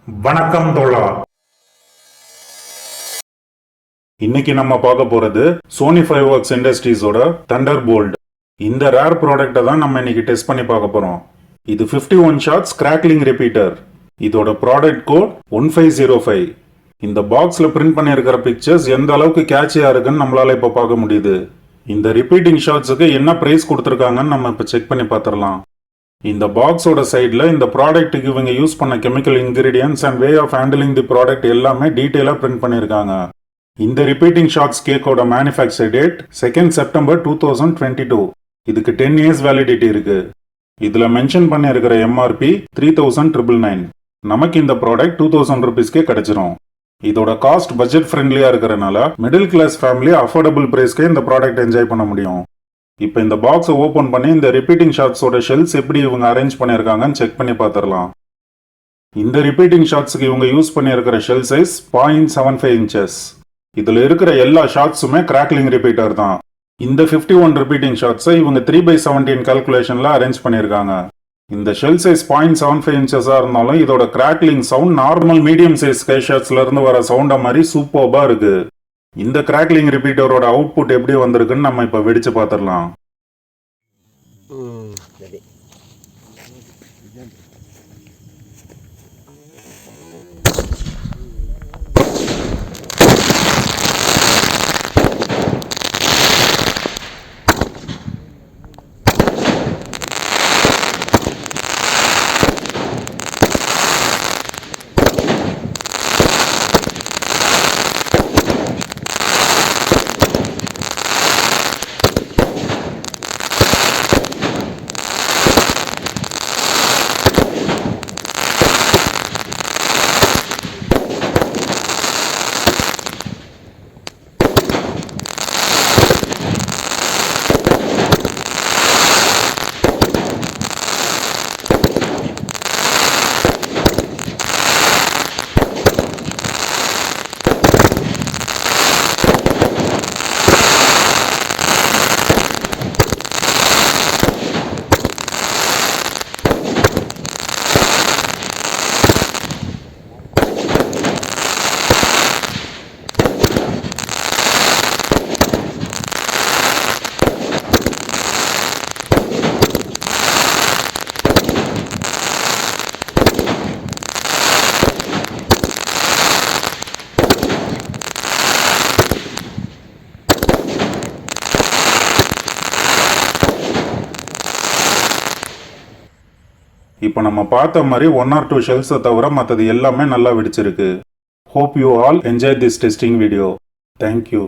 வணக்கம் தோழா. இன்னைக்கு நம்ம பார்க்க போறது சோனி ஃபயர்வொர்க்ஸ் இண்டஸ்ட்ரீஸோட தண்டர்போல்ட். இந்த ரேர் ப்ராடக்ட்டை தான் நம்ம இன்னைக்கு டெஸ்ட் பண்ணி பார்க்க போறோம். இது 51 ஷாட்ஸ் கிராக்லிங் ரிப்பீட்டர். இதோட ப்ராடக்ட் கோட் 1505. இந்த பாக்ஸ்ல பிரிண்ட் பண்ணியிருக்கிற பிக்சர்ஸ் எந்த அளவுக்கு கேட்சியா இருக்குன்னு நம்மளால இப்ப பார்க்க முடியுது. இந்த ரிப்பீட்டிங் ஷாட்ஸுக்கு என்ன பிரைஸ் கொடுத்துருக்காங்கன்னு நம்ம இப்ப செக் பண்ணி பார்த்துடலாம். இந்த பாக்ஸோட சைடில் இந்த ப்ராடக்ட்டுக்கு இவங்க யூஸ் பண்ண chemical ingredients and way of handling the product எல்லாமே டீட்டெயிலாக பிரிண்ட் பண்ணியிருக்காங்க. இந்த ரிப்பீட்டிங் ஷாட்ஸ் கேக்கோட மேனுஃபேக்சர் டேட் 2 செப்டம்பர் 2022. இதுக்கு 10 இயர்ஸ் வேலிடிட்டி இருக்கு. இதில் மென்ஷன் பண்ணியிருக்கிற எம்ஆர்பி 3999. நமக்கு இந்த ப்ராடக்ட் 2000 ருபீஸ்க்கே கிடைச்சிரும். இதோட காஸ்ட் பட்ஜெட் ஃப்ரெண்ட்லியாக இருக்கிறனால மிடில் கிளாஸ் ஃபேமிலி அஃபோர்டபுள் ப்ரைஸ்க்கே இந்த ப்ராடக்ட் என்ஜாய் பண்ண முடியும். இப்போ இந்த பாக்ஸை ஓப்பன் பண்ணி இந்த ரிப்பீட்டிங் ஷாட்ஸோட ஷெல்ஸ் எப்படி இவங்க அரேஞ்ச் பண்ணியிருக்காங்கன்னு செக் பண்ணி பார்த்துடலாம். இந்த ரிப்பீட்டிங் ஷாட்ஸுக்கு இவங்க யூஸ் பண்ணியிருக்கிற ஷெல் சைஸ் 0.75 இன்ச்சஸ். இதில் இருக்கிற எல்லா ஷாட்ஸுமே கிராக்லிங் ரிப்பீட்டர் தான். இந்த 51 ரிப்பீட்டிங் ஷாட்ஸை இவங்க 3/17 கால்குலேஷனில் அரேஞ்ச் பண்ணியிருக்காங்க. இந்த ஷெல் சைஸ் 0.75 இன்ச்சஸாக இருந்தாலும் இதோட crackling sound normal medium size sky ஷாட்ஸ்ல இருந்து வர சவுண்டை மாதிரி சூப்பர்பா இருக்கு. இந்த கிராக்லிங் ரிப்பீட்டரோட அவுட்புட் எப்படி வந்திருக்குன்னு நம்ம இப்போ வெடிச்சு பார்த்துடலாம். இப்போ நம்ம பார்த்த மாதிரி 1 or 2 ஷெல்ஸை தவிர மற்றது எல்லாமே நல்லா வெடிச்சிருக்கு. Hope you all enjoyed this testing video. Thank you.